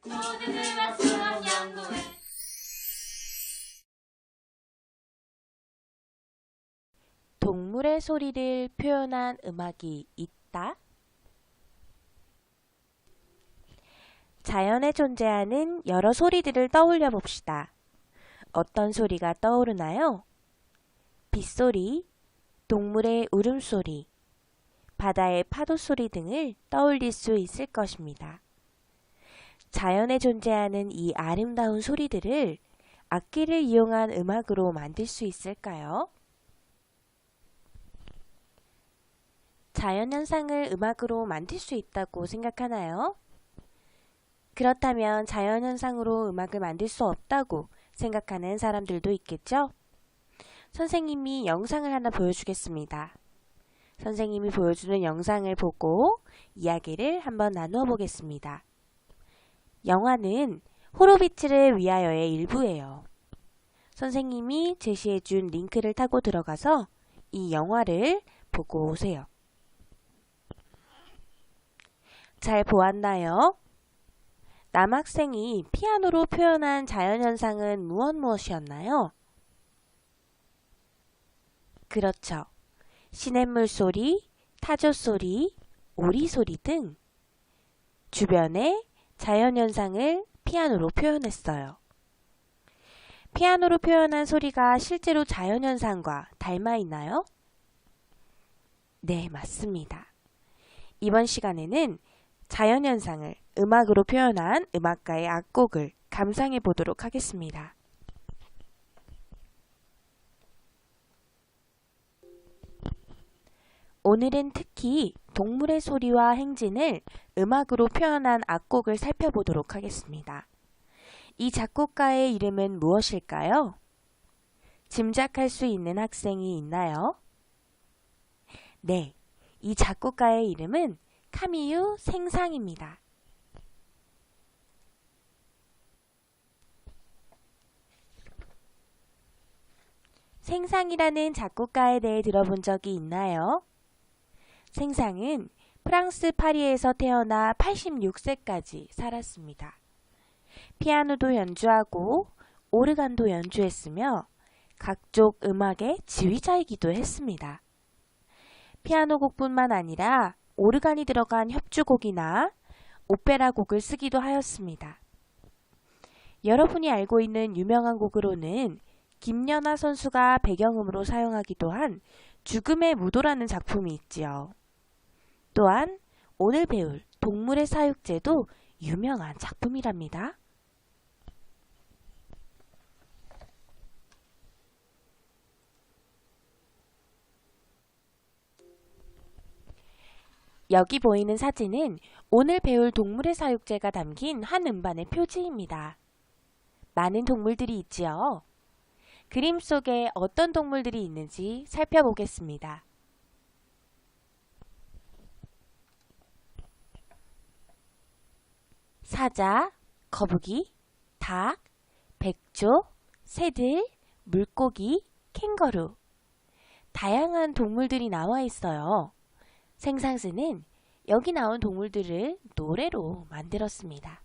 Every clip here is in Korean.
모두들과 수학 연구회. 동물의 소리를 표현한 음악이 있다. 자연에 존재하는 여러 소리들을 떠올려 봅시다. 어떤 소리가 떠오르나요? 빗소리, 동물의 울음소리, 바다의 파도소리 등을 떠올릴 수 있을 것입니다. 자연에 존재하는 이 아름다운 소리들을 악기를 이용한 음악으로 만들 수 있을까요? 자연현상을 음악으로 만들 수 있다고 생각하나요? 그렇다면 자연현상으로 음악을 만들 수 없다고 생각하는 사람들도 있겠죠? 선생님이 영상을 하나 보여주겠습니다. 선생님이 보여주는 영상을 보고 이야기를 한번 나누어 보겠습니다. 영화는 호로비츠를 위하여의 일부예요. 선생님이 제시해준 링크를 타고 들어가서 이 영화를 보고 오세요. 잘 보았나요? 남학생이 피아노로 표현한 자연현상은 무엇이었나요? 그렇죠. 시냇물 소리, 타조 소리, 오리 소리 등 주변의 자연현상을 피아노로 표현했어요. 피아노로 표현한 소리가 실제로 자연현상과 닮아 있나요? 네, 맞습니다. 이번 시간에는 자연현상을 음악으로 표현한 음악가의 악곡을 감상해 보도록 하겠습니다. 오늘은 특히 동물의 소리와 행진을 음악으로 표현한 악곡을 살펴보도록 하겠습니다. 이 작곡가의 이름은 무엇일까요? 짐작할 수 있는 학생이 있나요? 네, 이 작곡가의 이름은 카미유 생상입니다. 생상이라는 작곡가에 대해 들어본 적이 있나요? 생상은 프랑스 파리에서 태어나 86세까지 살았습니다. 피아노도 연주하고 오르간도 연주했으며 각종 음악의 지휘자이기도 했습니다. 피아노 곡뿐만 아니라 오르간이 들어간 협주곡이나 오페라 곡을 쓰기도 하였습니다. 여러분이 알고 있는 유명한 곡으로는 김연아 선수가 배경음으로 사용하기도 한 죽음의 무도라는 작품이 있지요. 또한 오늘 배울 동물의 사육제도 유명한 작품이랍니다. 여기 보이는 사진은 오늘 배울 동물의 사육제가 담긴 한 음반의 표지입니다. 많은 동물들이 있지요. 그림 속에 어떤 동물들이 있는지 살펴보겠습니다. 사자, 거북이, 닭, 백조, 새들, 물고기, 캥거루. 다양한 동물들이 나와 있어요. 생상스는 여기 나온 동물들을 노래로 만들었습니다.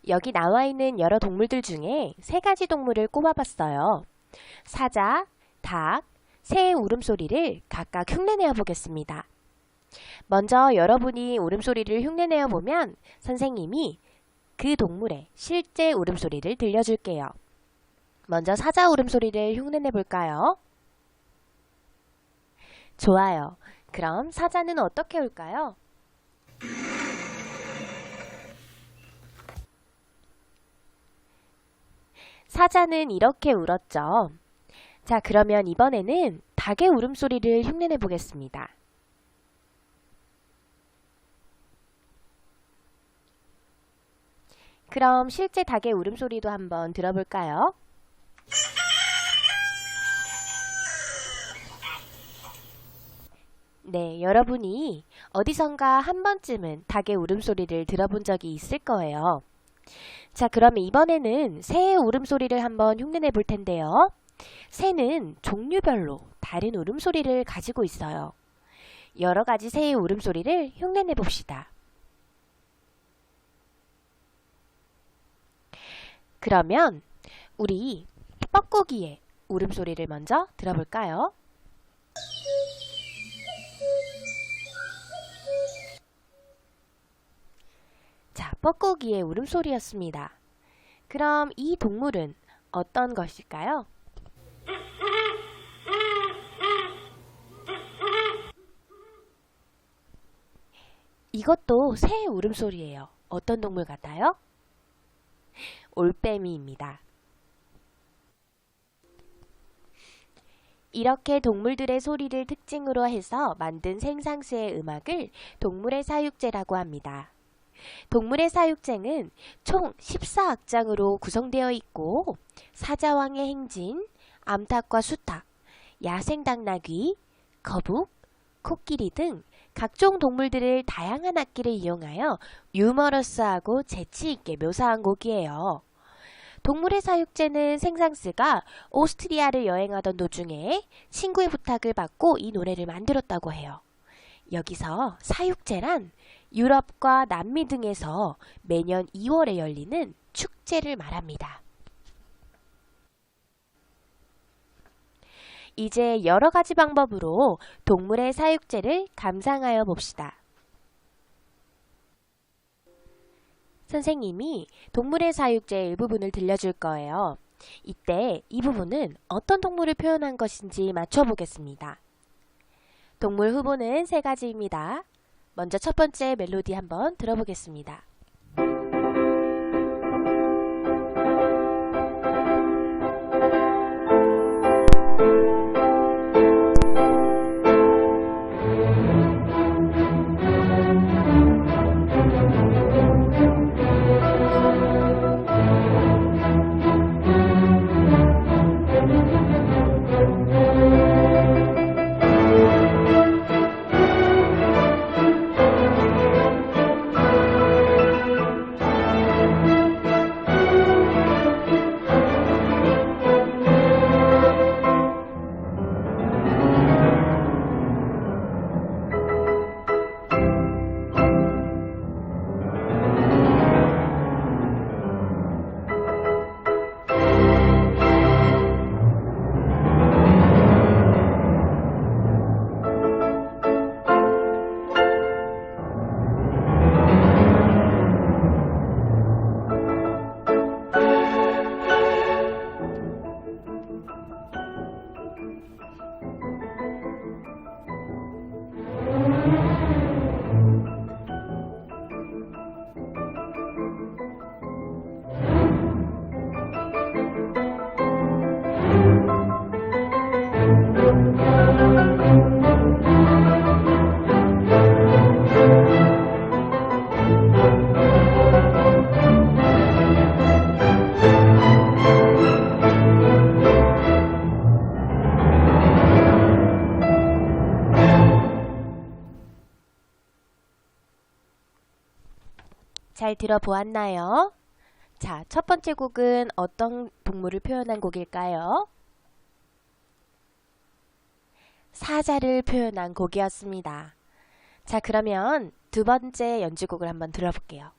여기 나와 있는 여러 동물들 중에 세 가지 동물을 꼽아봤어요. 사자, 닭, 새의 울음소리를 각각 흉내내어 보겠습니다. 먼저 여러분이 울음소리를 흉내내어 보면 선생님이 그 동물의 실제 울음소리를 들려줄게요. 먼저 사자 울음소리를 흉내내 볼까요? 좋아요. 그럼 사자는 어떻게 울까요? 사자는 이렇게 울었죠. 자, 그러면 이번에는 닭의 울음소리를 흉내내 보겠습니다. 그럼 실제 닭의 울음소리도 한번 들어볼까요? 네, 여러분이 어디선가 한 번쯤은 닭의 울음소리를 들어본 적이 있을 거예요. 자, 그러면 이번에는 새의 울음소리를 한번 흉내내 볼 텐데요. 새는 종류별로 다른 울음소리를 가지고 있어요. 여러 가지 새의 울음소리를 흉내내 봅시다. 그러면 우리 뻐꾸기의 울음소리를 먼저 들어볼까요? 자, 뻐꾸기의 울음소리였습니다. 그럼 이 동물은 어떤 것일까요? 이것도 새의 울음소리예요. 어떤 동물 같아요? 올빼미입니다. 이렇게 동물들의 소리를 특징으로 해서 만든 생상스의 음악을 동물의 사육제라고 합니다. 동물의 사육제는 총 14악장으로 구성되어 있고 사자왕의 행진, 암탉과 수탉, 야생당나귀, 거북, 코끼리 등 각종 동물들을 다양한 악기를 이용하여 유머러스하고 재치있게 묘사한 곡이에요. 동물의 사육제는 생상스가 오스트리아를 여행하던 도중에 친구의 부탁을 받고 이 노래를 만들었다고 해요. 여기서 사육제란 유럽과 남미 등에서 매년 2월에 열리는 축제를 말합니다. 이제 여러 가지 방법으로 동물의 사육제를 감상하여 봅시다. 선생님이 동물의 사육제의 일부분을 들려줄 거예요. 이때 이 부분은 어떤 동물을 표현한 것인지 맞춰보겠습니다. 동물 후보는 3가지입니다. 먼저 첫 번째 멜로디 한번 들어보겠습니다. 잘 들어보았나요? 자, 첫 번째 곡은 어떤 동물을 표현한 곡일까요? 사자를 표현한 곡이었습니다. 자, 그러면 두 번째 연주곡을 한번 들어볼게요.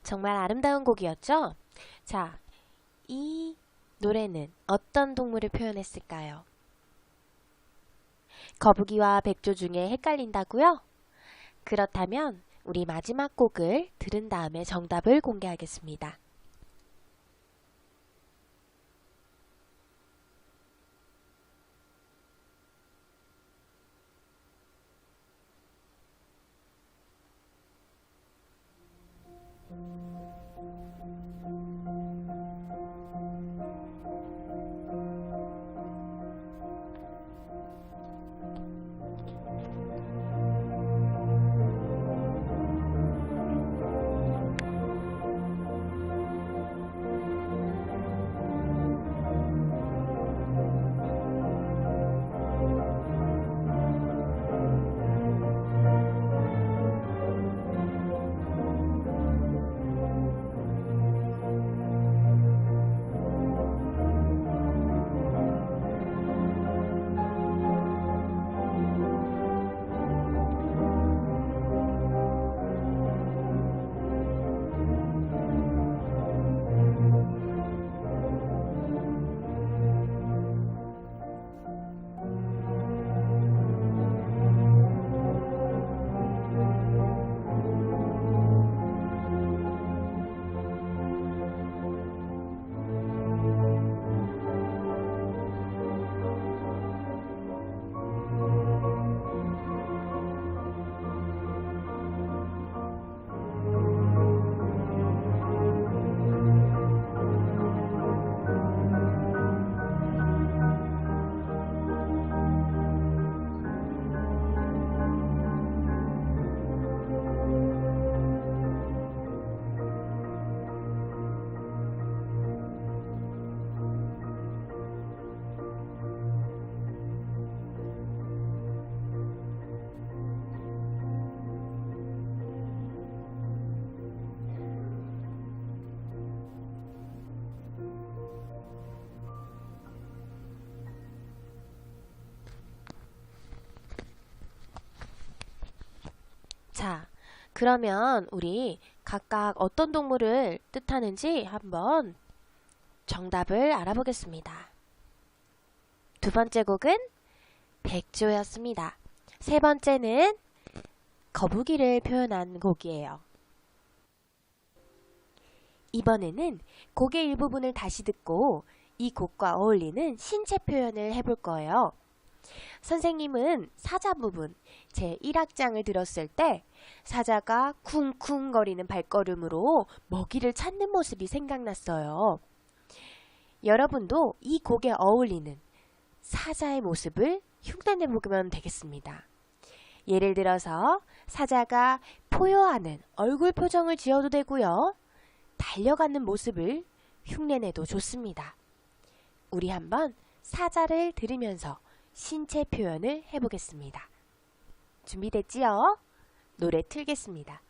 정말 아름다운 곡이었죠? 자, 이 노래는 어떤 동물을 표현했을까요? 거북이와 백조 중에 헷갈린다고요? 그렇다면 우리 마지막 곡을 들은 다음에 정답을 공개하겠습니다. 자, 그러면 우리 각각 어떤 동물을 뜻하는지 한번 정답을 알아보겠습니다. 두 번째 곡은 백조였습니다. 세 번째는 거북이를 표현한 곡이에요. 이번에는 곡의 일부분을 다시 듣고 이 곡과 어울리는 신체 표현을 해볼 거예요. 선생님은 사자 부분 제 1악장을 들었을 때 사자가 쿵쿵거리는 발걸음으로 먹이를 찾는 모습이 생각났어요. 여러분도 이 곡에 어울리는 사자의 모습을 흉내내보면 되겠습니다. 예를 들어서 사자가 포효하는 얼굴 표정을 지어도 되고요. 달려가는 모습을 흉내내도 좋습니다. 우리 한번 사자를 들으면서 신체 표현을 해보겠습니다. 준비됐지요? 노래 틀겠습니다.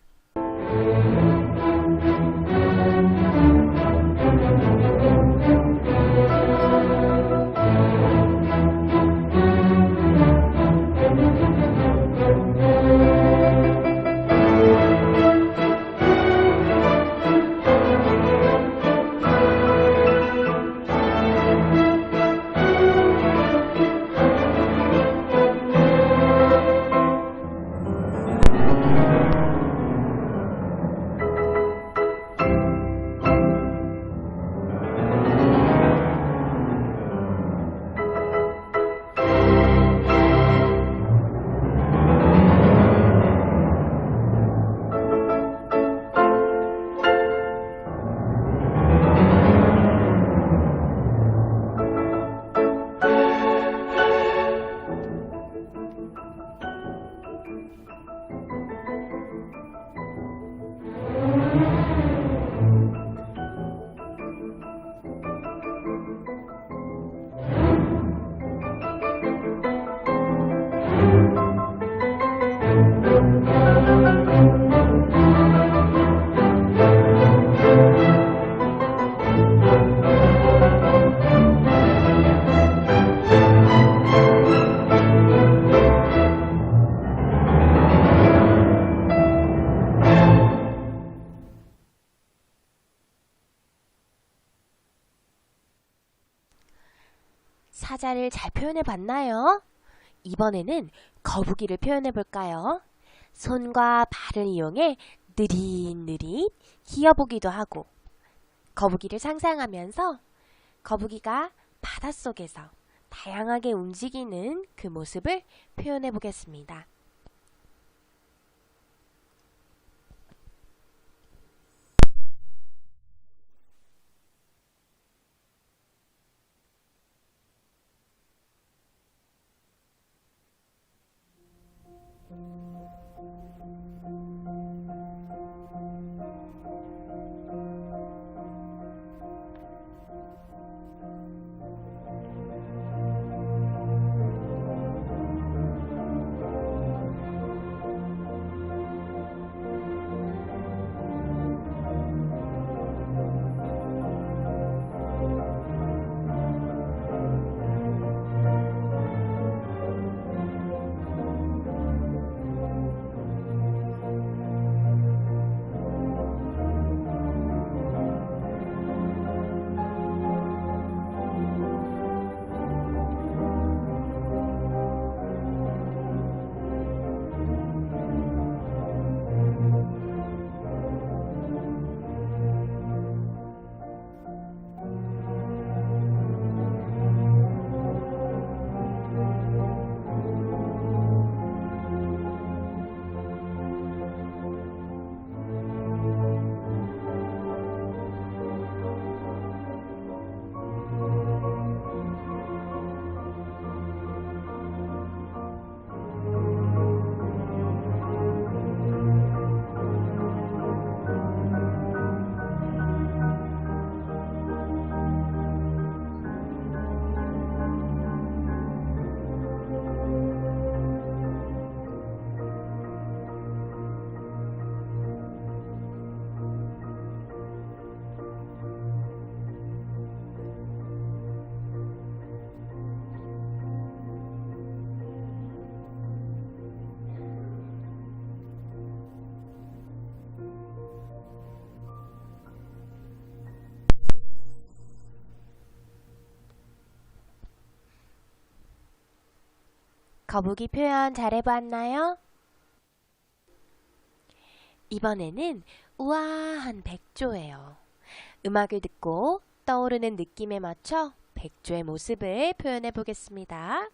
사자를 잘 표현해 봤나요? 이번에는 거북이를 표현해 볼까요? 손과 발을 이용해 느릿느릿 기어보기도 하고 거북이를 상상하면서 거북이가 바닷속에서 다양하게 움직이는 그 모습을 표현해 보겠습니다. 거북이 표현 잘해봤나요? 이번에는 우아한 백조예요. 음악을 듣고 떠오르는 느낌에 맞춰 백조의 모습을 표현해 보겠습니다.